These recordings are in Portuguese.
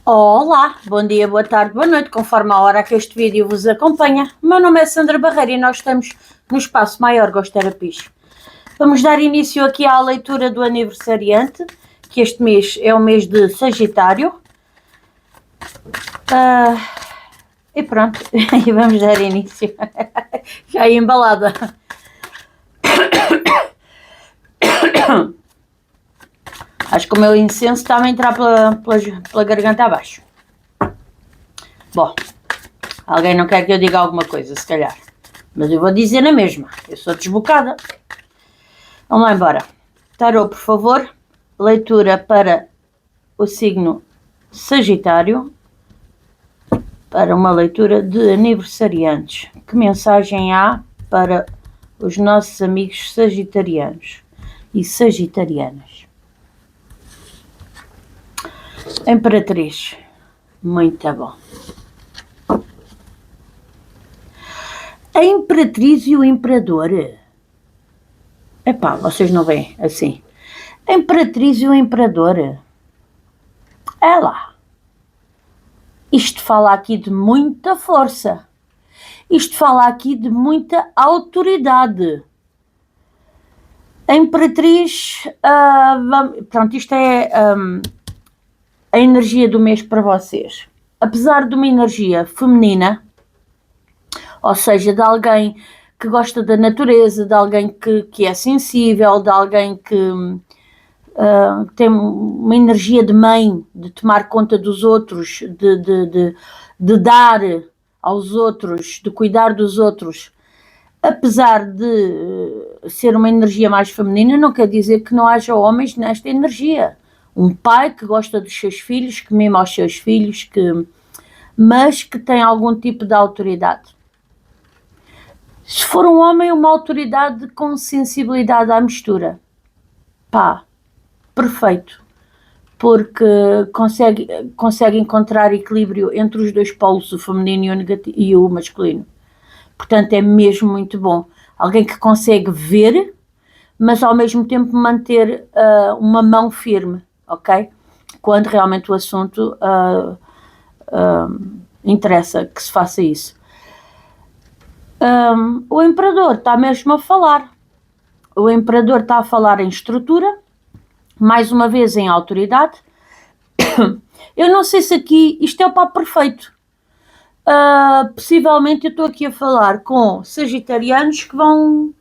Olá, bom dia, boa tarde, boa noite, conforme a hora que este vídeo vos acompanha. O meu nome é Sandra Barreira e nós estamos no Espaço Maior Gostarapis. Vamos dar início aqui à leitura do aniversariante, que este mês é o mês de Sagitário. E pronto, e vamos dar início. Já embalada. Acho que o meu incenso está a entrar pela garganta abaixo. Bom, alguém não quer que eu diga alguma coisa, se calhar. Mas eu vou dizer na mesma. Eu sou desbocada. Vamos lá embora. Tarô, por favor. Leitura para o signo Sagitário. Para uma leitura de aniversariantes. Que mensagem há para os nossos amigos sagitarianos e sagitarianas? Imperatriz. Muito bom. A Imperatriz e o Imperador. Epá, vocês não veem assim. A Imperatriz e o Imperador. É lá. Isto fala aqui de muita força. Isto fala aqui de muita autoridade. A Imperatriz... pronto, isto é a energia do mês para vocês. Apesar de uma energia feminina, ou seja, de alguém que gosta da natureza, de alguém que é sensível, de alguém que tem uma energia de mãe, de tomar conta dos outros, de dar aos outros, de cuidar dos outros. Apesar de ser uma energia mais feminina, não quer dizer que não haja homens nesta energia. Um pai que gosta dos seus filhos, que mima os seus filhos, mas que tem algum tipo de autoridade. Se for um homem, uma autoridade com sensibilidade à mistura. Pá, perfeito. Porque consegue encontrar equilíbrio entre os dois polos, o feminino e o masculino. Portanto, é mesmo muito bom. Alguém que consegue ver, mas ao mesmo tempo manter uma mão firme, ok? Quando realmente o assunto interessa que se faça isso. O Imperador está mesmo a falar. O Imperador está a falar em estrutura, mais uma vez em autoridade. Eu não sei se aqui isto é o papo perfeito. Possivelmente eu estou aqui a falar com sagitarianos que vão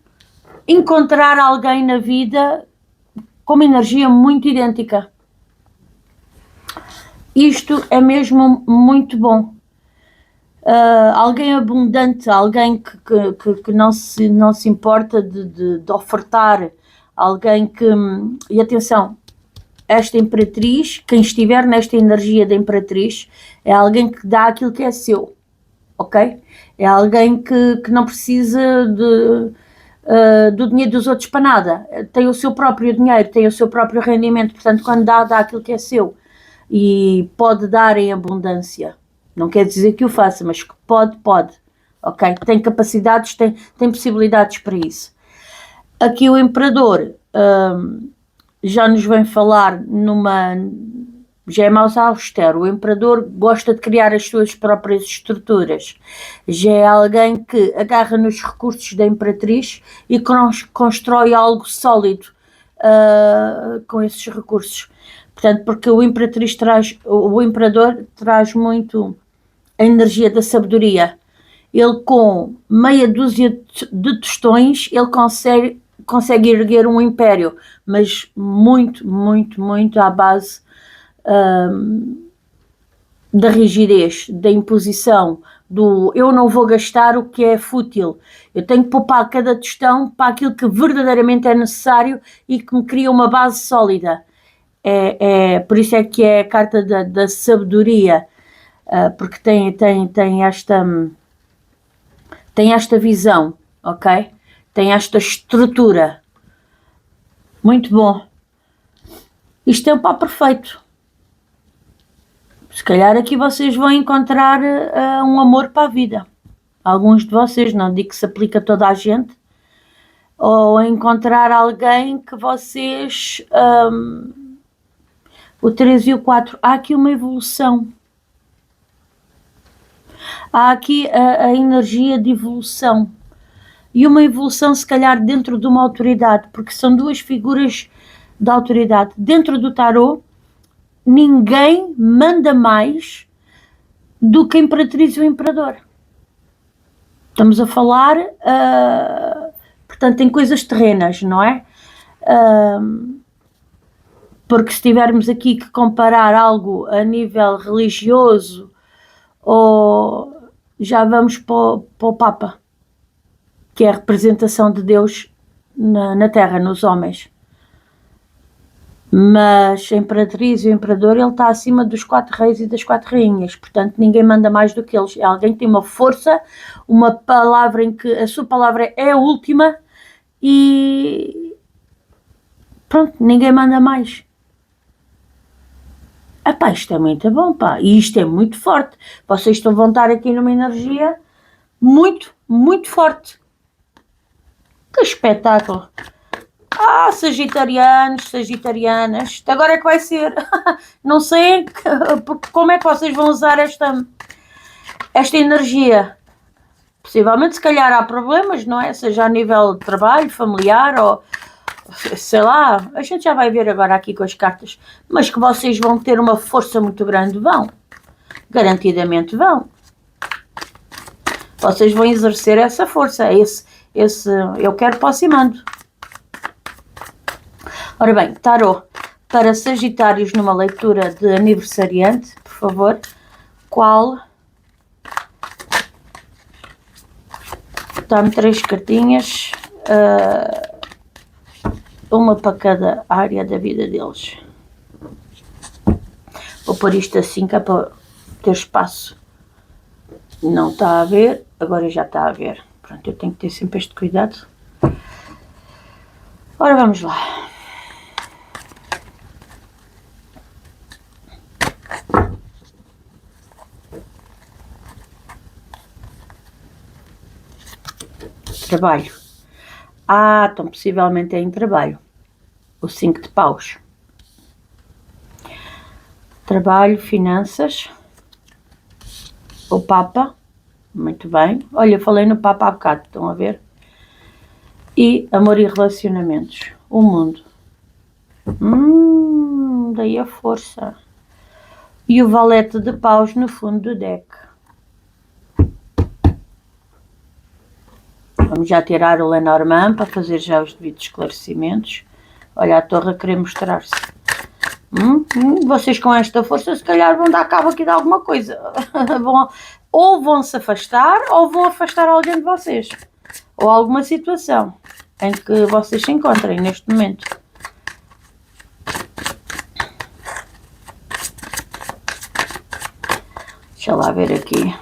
encontrar alguém na vida com uma energia muito idêntica. Isto é mesmo muito bom. Alguém abundante, alguém que não se importa de ofertar, alguém que... E atenção, esta Imperatriz, quem estiver nesta energia da Imperatriz, é alguém que dá aquilo que é seu, ok? É alguém que não precisa do dinheiro dos outros para nada, tem o seu próprio dinheiro, tem o seu próprio rendimento, portanto quando dá aquilo que é seu e pode dar em abundância. Não quer dizer que o faça, mas que pode, ok? Tem capacidades, tem possibilidades para isso. Aqui o Imperador já nos vem falar já é mais austero. O Imperador gosta de criar as suas próprias estruturas. Já é alguém que agarra nos recursos da Imperatriz e constrói algo sólido com esses recursos. Portanto, porque o Imperador traz muito a energia da sabedoria. Ele, com meia dúzia de tostões, ele consegue erguer um império, mas muito, muito, muito à base da rigidez, da imposição, do eu não vou gastar o que é fútil, eu tenho que poupar cada tostão para aquilo que verdadeiramente é necessário e que me cria uma base sólida. Por isso é que é a carta da sabedoria, porque tem esta visão, ok? Tem esta estrutura. Muito bom. Isto é o pá perfeito. Se calhar aqui vocês vão encontrar um amor para a vida. Alguns de vocês, não digo que se aplica a toda a gente, ou encontrar alguém que vocês O 3 e o 4, há aqui uma evolução. Há aqui a energia de evolução. E uma evolução, se calhar, dentro de uma autoridade, porque são duas figuras de autoridade. Dentro do tarot, ninguém manda mais do que a Imperatriz e o Imperador. Estamos a falar, portanto, em coisas terrenas, não é? Porque se tivermos aqui que comparar algo a nível religioso, ou já vamos para o Papa, que é a representação de Deus na Terra, nos homens. Mas a Imperatriz e o Imperador, ele está acima dos 4 reis e das 4 rainhas, portanto ninguém manda mais do que eles. Alguém tem uma força, uma palavra em que a sua palavra é a última e pronto, ninguém manda mais. Epá, isto é muito bom, pá, e isto é muito forte. Vocês vão estar aqui numa energia muito, muito forte. Que espetáculo! Sagitarianos, sagitarianas, agora é que vai ser. Não sei como é que vocês vão usar esta energia. Possivelmente, se calhar, há problemas, não é? Seja a nível de trabalho, familiar, ou sei lá, a gente já vai ver agora aqui com as cartas, mas que vocês vão ter uma força muito grande, vão. Garantidamente vão. Vocês vão exercer essa força, eu quero aproximando. Ora bem, tarot para Sagitários numa leitura de aniversariante, por favor. Qual? Dá-me 3 cartinhas, uma para cada área da vida deles. Vou pôr isto assim, que é para ter espaço. Não está a ver, agora já está a ver. Pronto, eu tenho que ter sempre este cuidado. Ora, vamos lá. Trabalho. Então possivelmente é em trabalho. O 5 de paus. Trabalho, finanças. O Papa. Muito bem. Olha, falei no Papa há bocado, estão a ver? E amor e relacionamentos. O mundo. Daí a força. E o valete de paus no fundo do deck. Vamos já tirar o Lenormand para fazer já os devidos esclarecimentos. Olha, a torre a querer mostrar-se. Vocês com esta força se calhar vão dar cabo aqui de alguma coisa. Ou vão se afastar, ou vão afastar alguém de vocês. Ou alguma situação em que vocês se encontrem neste momento. Deixa lá ver aqui.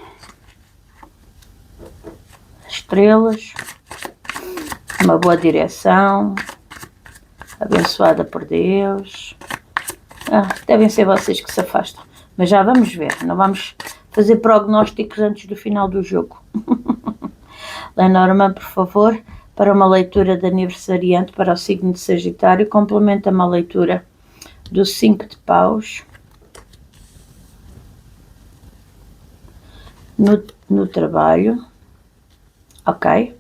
Estrelas, uma boa direção, abençoada por Deus. Devem ser vocês que se afastam, mas já vamos ver, não vamos fazer prognósticos antes do final do jogo. Lenormand, por favor, para uma leitura de aniversariante para o signo de Sagitário, complementa uma leitura do 5 de paus no trabalho. Ok.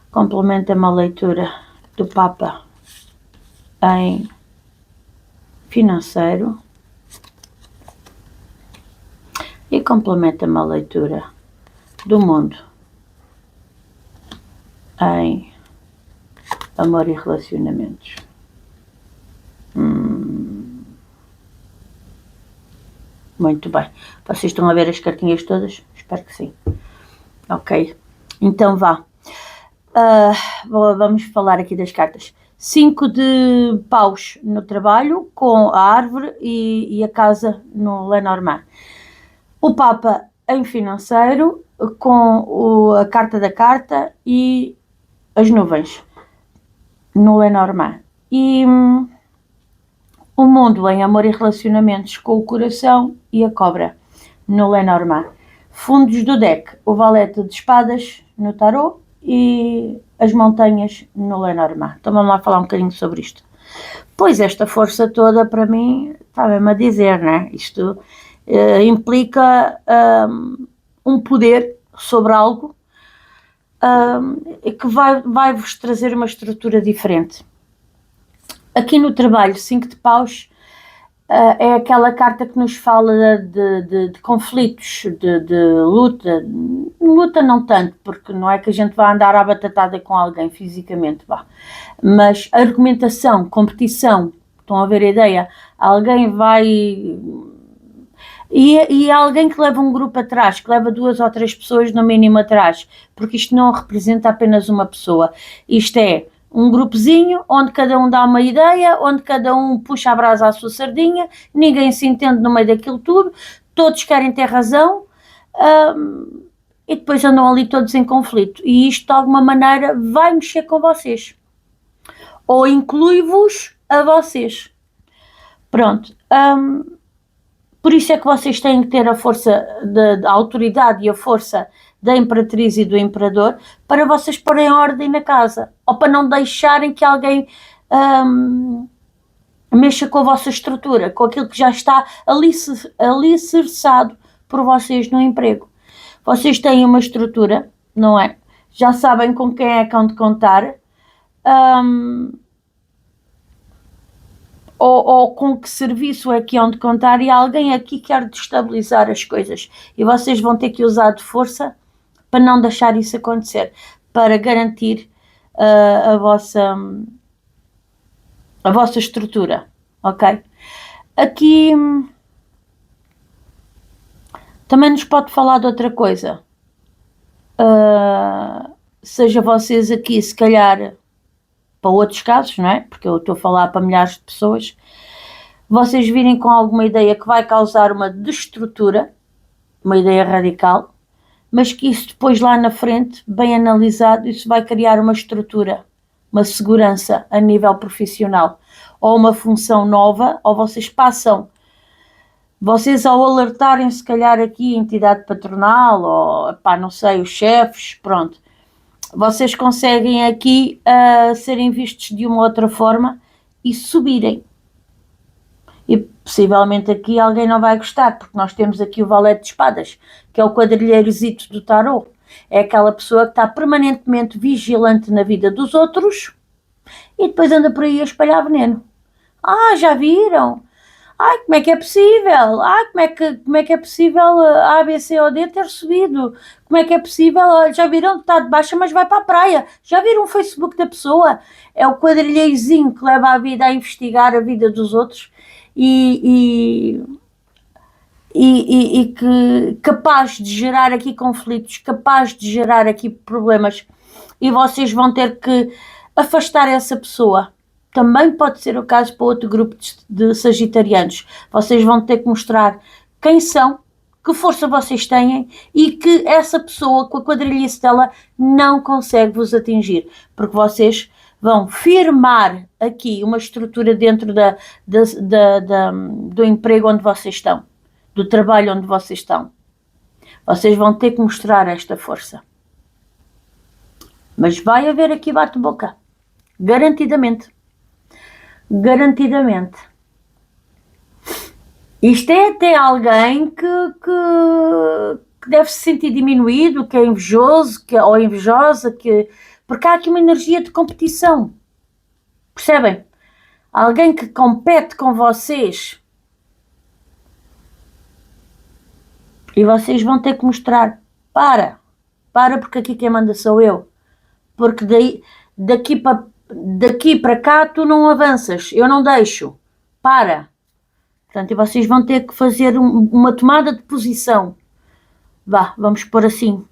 Complementa uma leitura do Papa em financeiro. E complementa uma leitura do mundo em amor e relacionamentos. Muito bem. Vocês estão a ver as cartinhas todas? Espero que sim. Ok. Então vá. Vamos falar aqui das cartas. 5 de paus no trabalho, com a árvore e a casa no Lenormand. O Papa em financeiro, com a carta da carta e as nuvens no Lenormand. E o mundo em amor e relacionamentos, com o coração e a cobra no Lenormand. Fundos do deck, o valete de espadas no tarot e as montanhas no Lenormand. Então vamos lá falar um bocadinho sobre isto. Pois esta força toda para mim, está mesmo a dizer, né? Isto implica um poder sobre algo que vai-vos trazer uma estrutura diferente. Aqui no trabalho, 5 de paus, é aquela carta que nos fala de conflitos, de luta. Luta não tanto, porque não é que a gente vá andar à batatada com alguém fisicamente, vá. Mas argumentação, competição, estão a ver a ideia? Alguém vai... E alguém que leva um grupo atrás, que leva 2 ou 3 pessoas no mínimo atrás, porque isto não representa apenas uma pessoa. Isto é um grupozinho onde cada um dá uma ideia, onde cada um puxa a brasa à sua sardinha, ninguém se entende no meio daquilo tudo, todos querem ter razão, e depois andam ali todos em conflito. E isto, de alguma maneira, vai mexer com vocês. Ou inclui-vos a vocês. Pronto. Por isso é que vocês têm que ter a força da autoridade e a força da Imperatriz e do Imperador para vocês porem ordem na casa, ou para não deixarem que alguém mexa com a vossa estrutura, com aquilo que já está alicerçado por vocês no emprego. Vocês têm uma estrutura, não é? Já sabem com quem é que hão de contar, ou com que serviço é que hão de contar, e alguém aqui quer destabilizar as coisas. E vocês vão ter que usar de força para não deixar isso acontecer, para garantir a vossa estrutura, ok? Aqui também nos pode falar de outra coisa. Seja vocês aqui, se calhar, para outros casos, não é? Porque eu estou a falar para milhares de pessoas, vocês virem com alguma ideia que vai causar uma destrutura, uma ideia radical, mas que isso depois lá na frente, bem analisado, isso vai criar uma estrutura, uma segurança a nível profissional, ou uma função nova, ou vocês ao alertarem se calhar aqui a entidade patronal, ou pá, não sei, os chefes, pronto, vocês conseguem aqui serem vistos de uma outra forma e subirem. E possivelmente aqui alguém não vai gostar, porque nós temos aqui o valete de espadas, que é o quadrilheirozito do tarot. É aquela pessoa que está permanentemente vigilante na vida dos outros e depois anda por aí a espalhar veneno. Já viram? Como é que é possível? Como é que é possível a ABCOD ter subido? Como é que é possível? Já viram? Está de baixa, mas vai para a praia. Já viram o Facebook da pessoa? É o quadrilheirozinho que leva a vida a investigar a vida dos outros e que capaz de gerar aqui conflitos, capaz de gerar aqui problemas, e vocês vão ter que afastar essa pessoa. Também pode ser o caso para outro grupo de sagitarianos. Vocês vão ter que mostrar quem são, que força vocês têm, e que essa pessoa com a quadrilhice dela não consegue vos atingir, porque vocês vão firmar aqui uma estrutura dentro do emprego onde vocês estão, do trabalho onde vocês estão. Vocês vão ter que mostrar esta força. Mas vai haver aqui bate-boca. Garantidamente. Garantidamente. Isto é até alguém que deve se sentir diminuído, que é invejoso, ou invejosa, porque há aqui uma energia de competição. Percebem? Alguém que compete com vocês. E vocês vão ter que mostrar, para, porque aqui quem manda sou eu. Porque daqui para cá tu não avanças, eu não deixo. Para. Portanto, e vocês vão ter que fazer uma tomada de posição. Vamos pôr assim.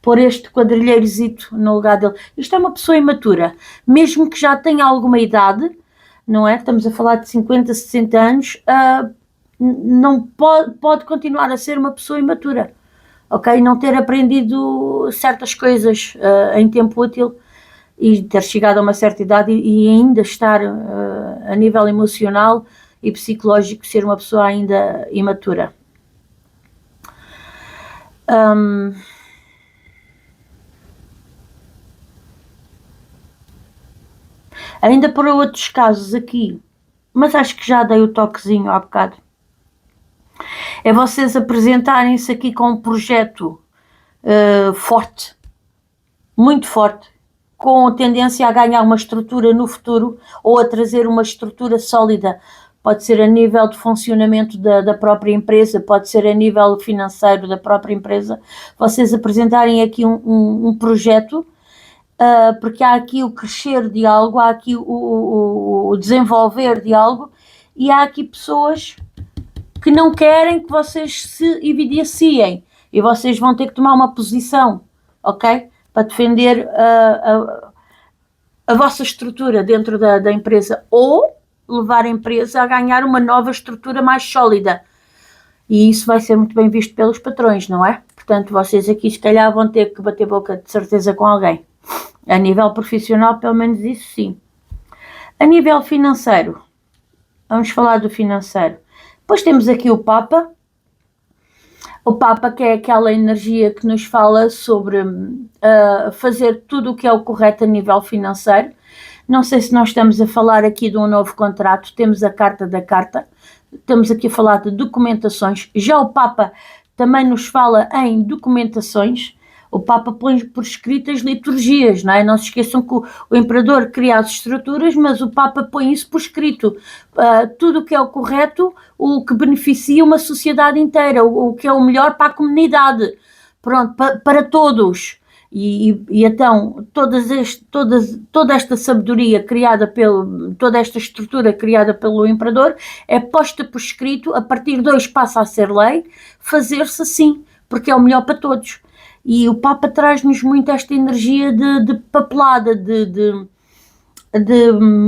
Pôr este quadrilheirozito no lugar dele. Isto é uma pessoa imatura. Mesmo que já tenha alguma idade, não é? Estamos a falar de 50, 60 anos, não pode continuar a ser uma pessoa imatura, ok? Não ter aprendido certas coisas em tempo útil e ter chegado a uma certa idade e ainda estar a nível emocional e psicológico ser uma pessoa ainda imatura. Ainda por outros casos aqui, mas acho que já dei o toquezinho há bocado, é vocês apresentarem-se aqui com um projeto forte, muito forte, com tendência a ganhar uma estrutura no futuro ou a trazer uma estrutura sólida. Pode ser a nível de funcionamento da própria empresa, pode ser a nível financeiro da própria empresa. Vocês apresentarem aqui um projeto, porque há aqui o crescer de algo, há aqui o desenvolver de algo, e há aqui pessoas que não querem que vocês se evidenciem, e vocês vão ter que tomar uma posição, ok? Para defender a vossa estrutura dentro da empresa, ou levar a empresa a ganhar uma nova estrutura mais sólida. E isso vai ser muito bem visto pelos patrões, não é? Portanto, vocês aqui se calhar vão ter que bater boca de certeza com alguém. A nível profissional, pelo menos isso sim. A nível financeiro, vamos falar do financeiro. Depois temos aqui o Papa. O Papa, que é aquela energia que nos fala sobre fazer tudo o que é o correto a nível financeiro. Não sei se nós estamos a falar aqui de um novo contrato, temos a carta da carta, estamos aqui a falar de documentações. Já o Papa também nos fala em documentações. O Papa põe por escrito as liturgias, não é? Não se esqueçam que o Imperador cria as estruturas, mas o Papa põe isso por escrito. Tudo o que é o correto, o que beneficia uma sociedade inteira, o que é o melhor para a comunidade, pronto, para todos. E então, toda esta sabedoria criada toda esta estrutura criada pelo Imperador é posta por escrito, a partir de hoje passa a ser lei, fazer-se assim, porque é o melhor para todos. E o Papa traz-nos muito esta energia de papelada, de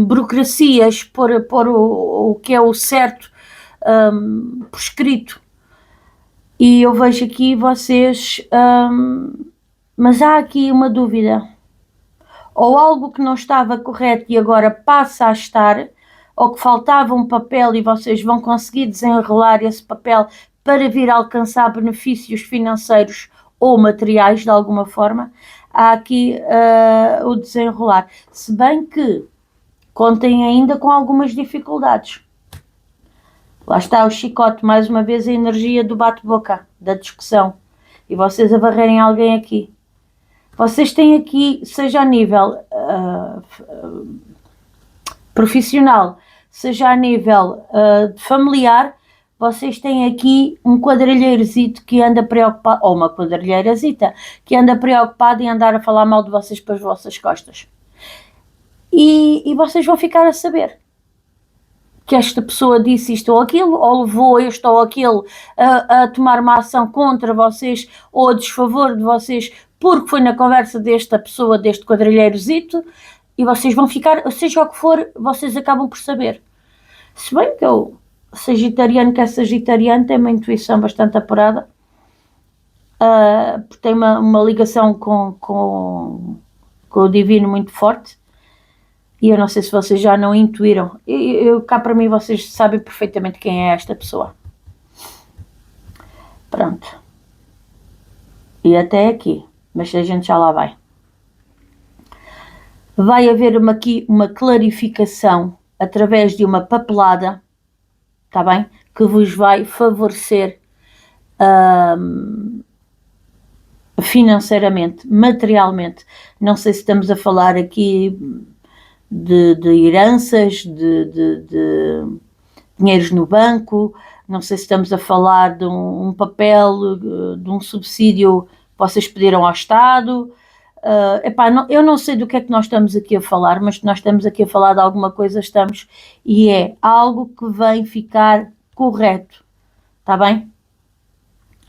burocracias, por o que é o certo por escrito. E eu vejo aqui vocês... mas há aqui uma dúvida. Ou algo que não estava correto e agora passa a estar, ou que faltava um papel e vocês vão conseguir desenrolar esse papel para vir alcançar benefícios financeiros ou materiais de alguma forma. Há aqui o desenrolar. Se bem que contem ainda com algumas dificuldades. Lá está o chicote, mais uma vez a energia do bate-boca, da discussão. E vocês a varrerem alguém aqui. Vocês têm aqui, seja a nível profissional, seja a nível familiar, vocês têm aqui um quadrilheirozito que anda preocupado, ou uma quadrilheirazita, que anda preocupado em andar a falar mal de vocês pelas vossas costas. E vocês vão ficar a saber que esta pessoa disse isto ou aquilo, ou levou este ou aquilo a tomar uma ação contra vocês ou a desfavor de vocês, porque foi na conversa desta pessoa, deste quadrilheirozito, e vocês vão ficar, seja o que for, vocês acabam por saber. Se bem que eu, sagitariano que é sagitariano, tem uma intuição bastante apurada, porque tem uma ligação com o divino muito forte, e eu não sei se vocês já não intuíram. Cá para mim vocês sabem perfeitamente quem é esta pessoa. Pronto. E até aqui. Mas a gente já lá vai. Vai haver aqui uma clarificação através de uma papelada, está bem? Que vos vai favorecer financeiramente, materialmente. Não sei se estamos a falar aqui de heranças, de dinheiros no banco, não sei se estamos a falar de um papel, de um subsídio que vocês pediram ao Estado. Eu não sei do que é que nós estamos aqui a falar, mas nós estamos aqui a falar de alguma coisa, e é algo que vem ficar correto, está bem?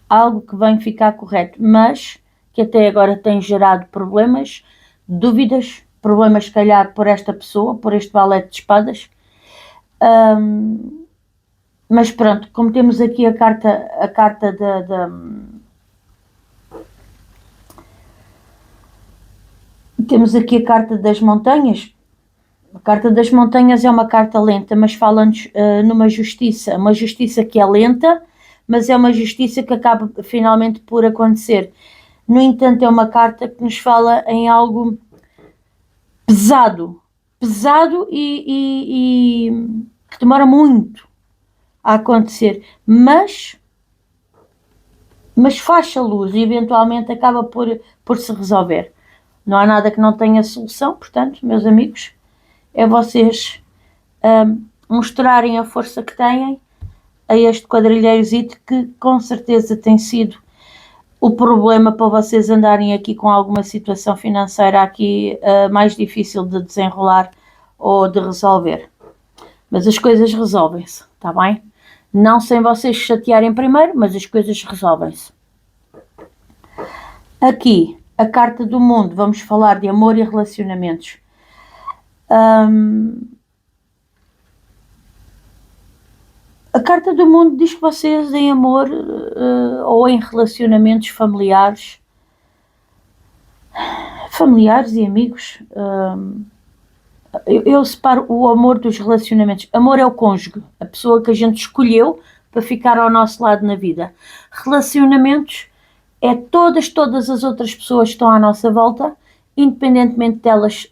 Algo que vem ficar correto, mas que até agora tem gerado problemas, dúvidas, problemas se calhar por esta pessoa, por este valete de espadas. Mas pronto, como temos aqui a carta temos aqui a carta das montanhas. A carta das montanhas é uma carta lenta, mas fala-nos numa justiça, uma justiça que é lenta, mas é uma justiça que acaba finalmente por acontecer. No entanto, é uma carta que nos fala em algo pesado, pesado e que demora muito a acontecer, mas faz-se a luz e eventualmente acaba por se resolver. Não há nada que não tenha solução, portanto, meus amigos, é vocês mostrarem a força que têm a este quadrilheirozito que com certeza tem sido o problema para vocês andarem aqui com alguma situação financeira aqui mais difícil de desenrolar ou de resolver. Mas as coisas resolvem-se, está bem? Não sem vocês chatearem primeiro, mas as coisas resolvem-se. Aqui, a carta do mundo, vamos falar de amor e relacionamentos. A carta do mundo diz que vocês em amor ou em relacionamentos familiares e amigos, eu separo o amor dos relacionamentos. Amor é o cônjuge, a pessoa que a gente escolheu para ficar ao nosso lado na vida. Relacionamentos é todas as outras pessoas que estão à nossa volta, independentemente delas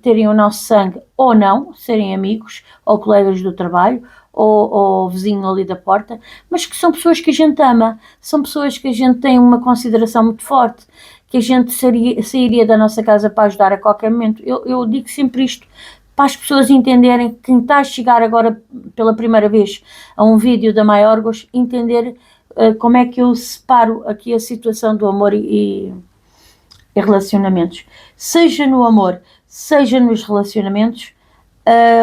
terem o nosso sangue ou não, serem amigos ou colegas do trabalho ou vizinho ali da porta, mas que são pessoas que a gente ama, são pessoas que a gente tem uma consideração muito forte, que a gente sairia da nossa casa para ajudar a qualquer momento. Eu digo sempre isto para as pessoas entenderem, quem está a chegar agora pela primeira vez a um vídeo da Maiorgos, entender como é que eu separo aqui a situação do amor e relacionamentos. Seja no amor, seja nos relacionamentos,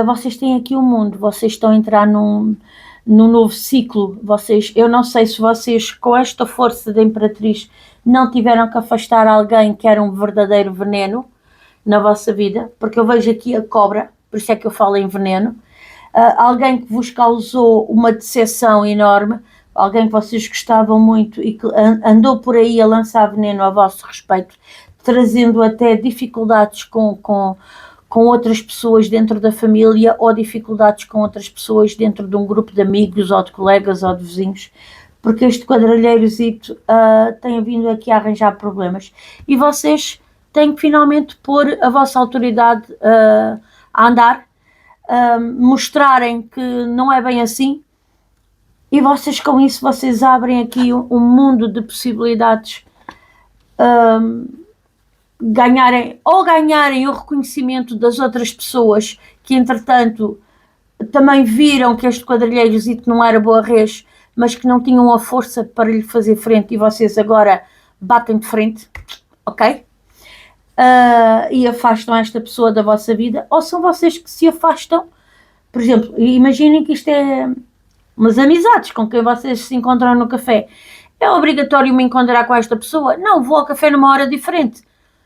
vocês têm aqui um mundo, vocês estão a entrar num novo ciclo. Eu não sei se vocês, com esta força da Imperatriz, não tiveram que afastar alguém que era um verdadeiro veneno na vossa vida, porque eu vejo aqui a cobra, por isso é que eu falo em veneno. Alguém que vos causou uma decepção enorme, alguém que vocês gostavam muito e que andou por aí a lançar veneno a vosso respeito, trazendo até dificuldades com outras pessoas dentro da família ou dificuldades com outras pessoas dentro de um grupo de amigos ou de colegas ou de vizinhos, porque este quadrilheirozito tem vindo aqui a arranjar problemas e vocês têm que finalmente pôr a vossa autoridade a andar, mostrarem que não é bem assim e vocês com isso vocês abrem aqui um mundo de possibilidades, ganharem o reconhecimento das outras pessoas que entretanto também viram que este quadrilheirozito não era boa res, mas que não tinham a força para lhe fazer frente e vocês agora batem de frente, ok? E afastam esta pessoa da vossa vida, ou são vocês que se afastam. Por exemplo, imaginem que isto é umas amizades com quem vocês se encontram no café. É obrigatório me encontrar com esta pessoa? Não, vou ao café numa hora diferente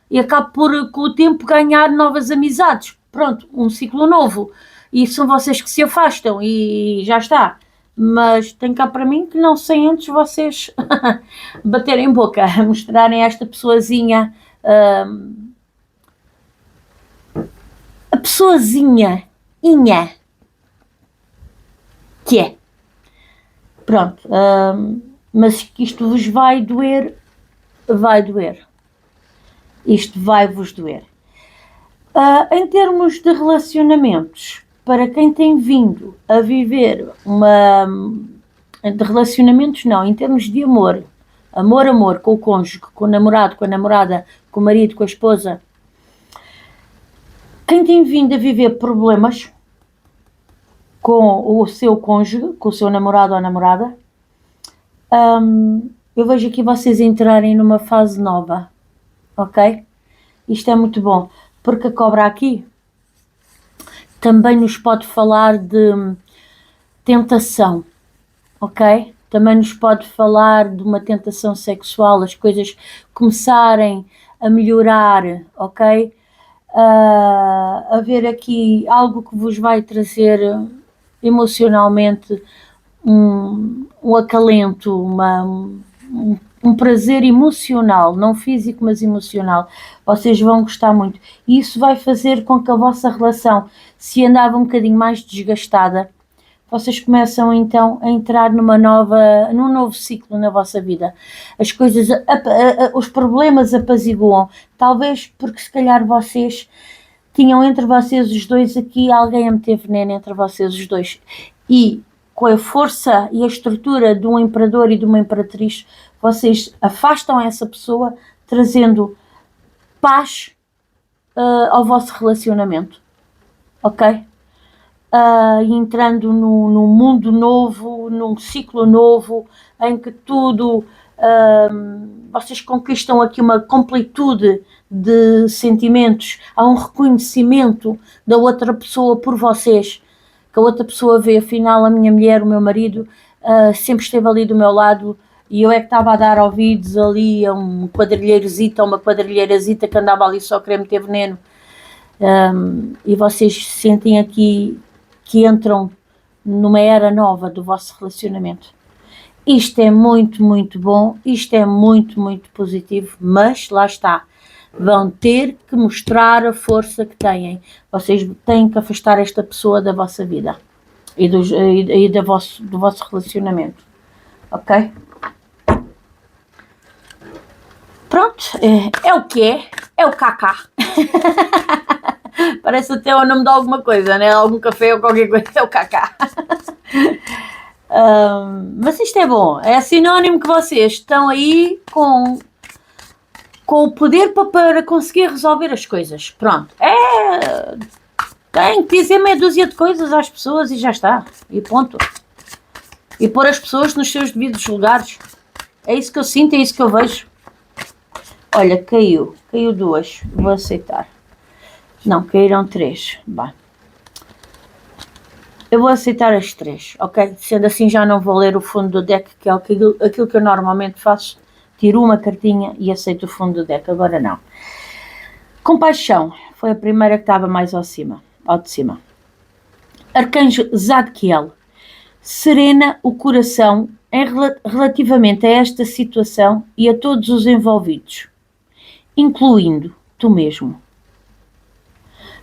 e acabo por, com o tempo, ganhar novas amizades. Pronto, um ciclo novo. E são vocês que se afastam e já está. Mas tem cá para mim que não sei antes vocês baterem boca, mostrarem esta pessoazinha, a pessoazinha, que é. Pronto, mas que isto vos vai doer, isto vai-vos doer. Em termos de relacionamentos, para quem tem vindo a viver de relacionamentos não, em termos de amor, com o cônjuge, com o namorado, com a namorada, com o marido, com a esposa, quem tem vindo a viver problemas com o seu cônjuge, com o seu namorado ou namorada, eu vejo aqui vocês entrarem numa fase nova, ok? Isto é muito bom, porque a cobra aqui também nos pode falar de tentação, ok? Também nos pode falar de uma tentação sexual, as coisas começarem a melhorar, ok? A ver aqui algo que vos vai trazer emocionalmente um acalento, um prazer emocional, não físico, mas emocional. Vocês vão gostar muito. E isso vai fazer com que a vossa relação, se andava um bocadinho mais desgastada, vocês começam então a entrar num novo ciclo na vossa vida. As coisas, os problemas apaziguam, talvez porque se calhar vocês tinham entre vocês os dois aqui alguém a meter veneno entre vocês os dois. E com a força e a estrutura de um imperador e de uma imperatriz, vocês afastam essa pessoa, trazendo paz ao vosso relacionamento, ok? Entrando num mundo novo, num ciclo novo, em que tudo, vocês conquistam aqui uma completude de sentimentos, há um reconhecimento da outra pessoa por vocês, que a outra pessoa vê, afinal a minha mulher, o meu marido, sempre esteve ali do meu lado, e eu é que estava a dar ouvidos ali a um quadrilheirozita, uma quadrilheirazita que andava ali só a querer meter veneno. E vocês sentem aqui que entram numa era nova do vosso relacionamento. Isto é muito, muito bom, isto é muito, muito positivo, mas lá está, vão ter que mostrar a força que têm. Vocês têm que afastar esta pessoa da vossa vida e do vosso relacionamento, ok? Pronto, é o que é o Kaká. Parece até o nome de alguma coisa, né? Algum café ou qualquer coisa, é o Kaká. Mas isto é bom, é sinónimo que vocês estão aí com o poder para conseguir resolver as coisas. Pronto, tem que dizer meia dúzia de coisas às pessoas e já está, e ponto. E pôr as pessoas nos seus devidos lugares. É isso que eu sinto, é isso que eu vejo. Olha, caiu 2, vou aceitar. Não, caíram 3, bah. Eu vou aceitar as 3, ok? Sendo assim já não vou ler o fundo do deck, que é aquilo que eu normalmente faço. Tiro uma cartinha e aceito o fundo do deck, agora não. Compaixão, foi a primeira que estava mais ao de cima. Arcanjo Zadkiel, serena o coração relativamente a esta situação e a todos os envolvidos, incluindo tu mesmo.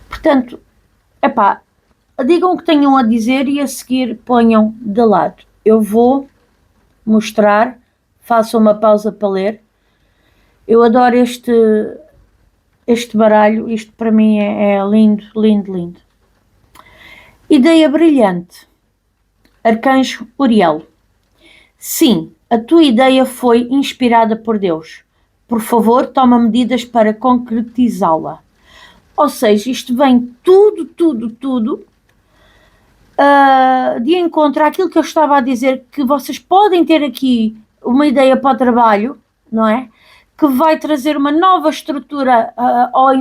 Portanto, digam o que tenham a dizer e a seguir ponham de lado. Eu vou mostrar, façam uma pausa para ler. Eu adoro este baralho, isto para mim é lindo, lindo, lindo. Ideia brilhante. Arcanjo Uriel. Sim, a tua ideia foi inspirada por Deus. Por favor, toma medidas para concretizá-la. Ou seja, isto vem tudo de encontro àquilo que eu estava a dizer, que vocês podem ter aqui uma ideia para o trabalho, não é? Que vai trazer uma nova estrutura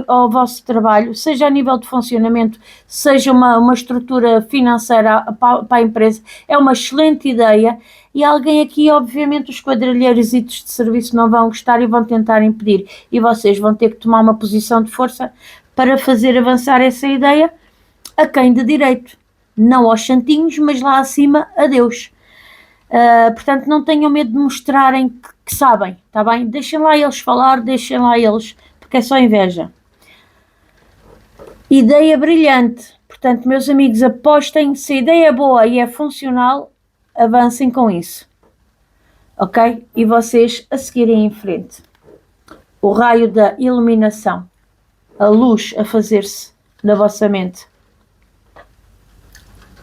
ao vosso trabalho, seja a nível de funcionamento, seja uma estrutura financeira para a empresa. É uma excelente ideia e alguém aqui, obviamente, os quadrilheiros de serviço não vão gostar e vão tentar impedir. E vocês vão ter que tomar uma posição de força para fazer avançar essa ideia a quem de direito. Não aos santinhos, mas lá acima a Deus. Portanto, não tenham medo de mostrarem que sabem, está bem? Deixem lá eles falar, deixem lá eles, porque é só inveja. Ideia brilhante. Portanto, meus amigos, apostem, se a ideia é boa e é funcional, avancem com isso. Ok? E vocês a seguirem em frente. O raio da iluminação. A luz a fazer-se na vossa mente.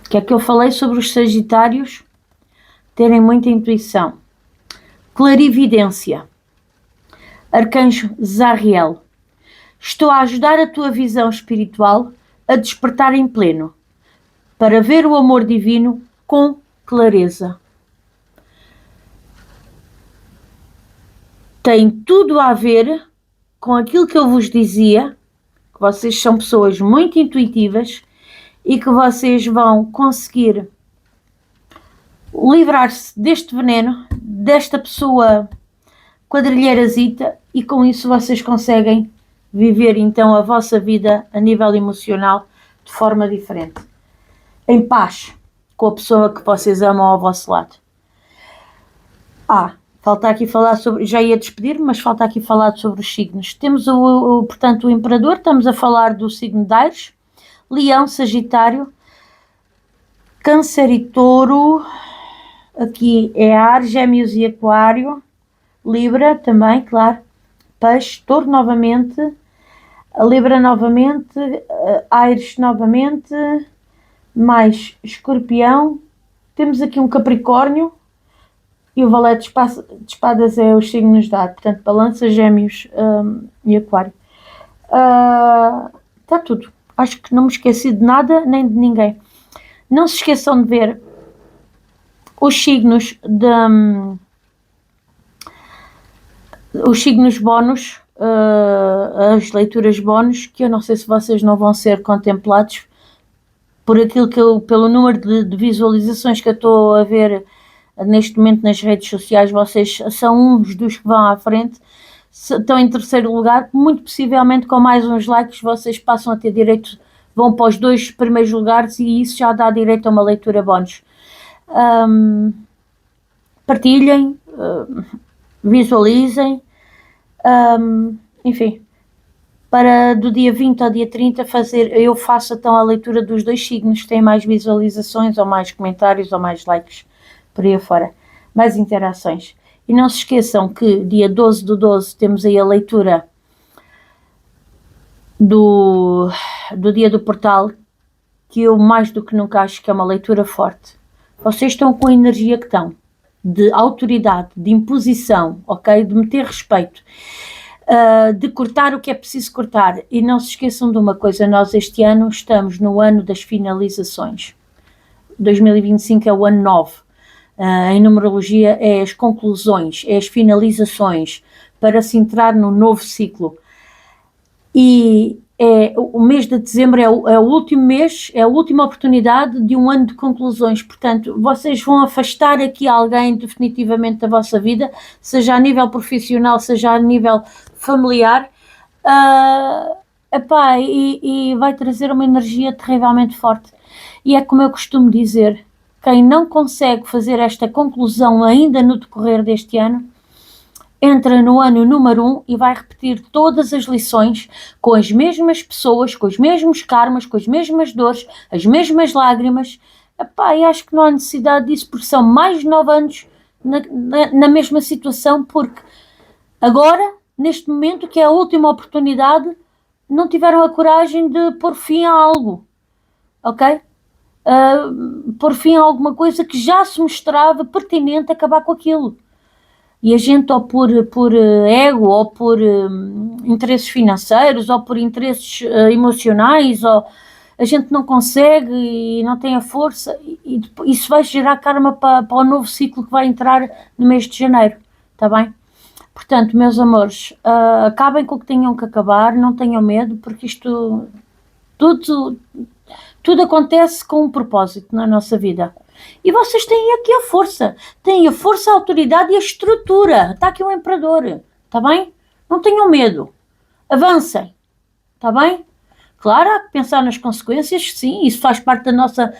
Que é que eu falei sobre os sagitários terem muita intuição. Clarividência. Arcanjo Zariel. Estou a ajudar a tua visão espiritual a despertar em pleno, para ver o amor divino com clareza. Tem tudo a ver com aquilo que eu vos dizia, que vocês são pessoas muito intuitivas e que vocês vão conseguir livrar-se deste veneno, desta pessoa quadrilheirazita, e com isso vocês conseguem viver então a vossa vida a nível emocional de forma diferente, em paz com a pessoa que vocês amam ao vosso lado. Falta aqui falar sobre, já ia despedir, mas falta aqui falar sobre os signos. Temos portanto o Imperador, estamos a falar do signo de Áries, Leão, Sagitário, Câncer e Touro. Aqui é Áries, Gêmeos e Aquário, Libra também, claro, Peixe, Touro novamente, A Libra novamente, Áries novamente, mais Escorpião, temos aqui um Capricórnio e o Valete de Espadas é os signos de ar, portanto Balança, Gêmeos e Aquário. Está tudo. Acho que não me esqueci de nada nem de ninguém. Não se esqueçam de ver os signos os signos bónus, as leituras bónus, que eu não sei se vocês não vão ser contemplados por aquilo que pelo número de visualizações que eu estou a ver neste momento nas redes sociais. Vocês são uns dos que vão à frente, estão em terceiro lugar, muito possivelmente com mais uns likes vocês passam a ter direito, vão para os 2 primeiros lugares e isso já dá direito a uma leitura bónus. Partilhem, visualizem, enfim, para do dia 20 ao dia 30 eu faço então a leitura dos 2 signos que têm mais visualizações ou mais comentários ou mais likes por aí afora, mais interações. E não se esqueçam que dia 12/12 temos aí a leitura do dia do portal, que eu mais do que nunca acho que é uma leitura forte. Vocês estão com a energia que estão, de autoridade, de imposição, ok? De meter respeito, de cortar o que é preciso cortar. E não se esqueçam de uma coisa, nós este ano estamos no ano das finalizações. 2025 é o ano 9. Em numerologia é as conclusões, é as finalizações, para se entrar num novo ciclo. E o mês de dezembro é o último mês, é a última oportunidade de um ano de conclusões. Portanto, vocês vão afastar aqui alguém definitivamente da vossa vida, seja a nível profissional, seja a nível familiar, e vai trazer uma energia terrivelmente forte. E é como eu costumo dizer, quem não consegue fazer esta conclusão ainda no decorrer deste ano, entra no ano número 1 e vai repetir todas as lições com as mesmas pessoas, com os mesmos karmas, com as mesmas dores, as mesmas lágrimas. E acho que não há necessidade disso, porque são mais de 9 anos na mesma situação, porque agora, neste momento, que é a última oportunidade, não tiveram a coragem de pôr fim a algo, ok? Pôr fim a alguma coisa que já se mostrava pertinente acabar com aquilo. E a gente, ou por ego, ou por interesses financeiros, ou por interesses emocionais, ou a gente não consegue e não tem a força, e isso vai gerar karma para o novo ciclo que vai entrar no mês de janeiro, está bem? Portanto, meus amores, acabem com o que tenham que acabar, não tenham medo, porque isto tudo acontece com um propósito na nossa vida. E vocês têm aqui a força, a autoridade e a estrutura. Está aqui o imperador, está bem? Não tenham medo, avancem, está bem? Claro, há que pensar nas consequências, sim, isso faz parte da nossa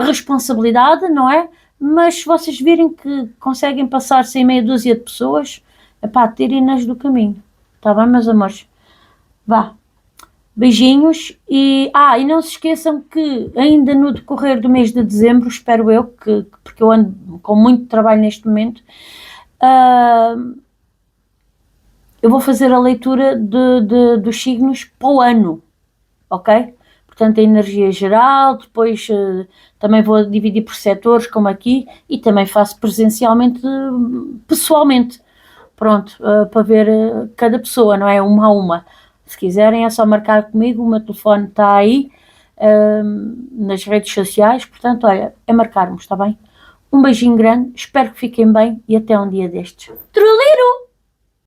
responsabilidade, não é? Mas se vocês virem que conseguem passar sem meia dúzia de pessoas, tirem-nas do caminho, está bem, meus amores? Vá. Beijinhos e não se esqueçam que ainda no decorrer do mês de dezembro, espero eu, porque eu ando com muito trabalho neste momento, eu vou fazer a leitura dos signos para o ano, ok? Portanto, a energia geral, depois também vou dividir por setores, como aqui, e também faço presencialmente, pessoalmente, pronto, para ver cada pessoa, não é? Uma a uma. Se quiserem é só marcar comigo, o meu telefone está aí nas redes sociais, portanto, olha, é marcarmos, está bem? Um beijinho grande, espero que fiquem bem e até um dia destes. Truliro!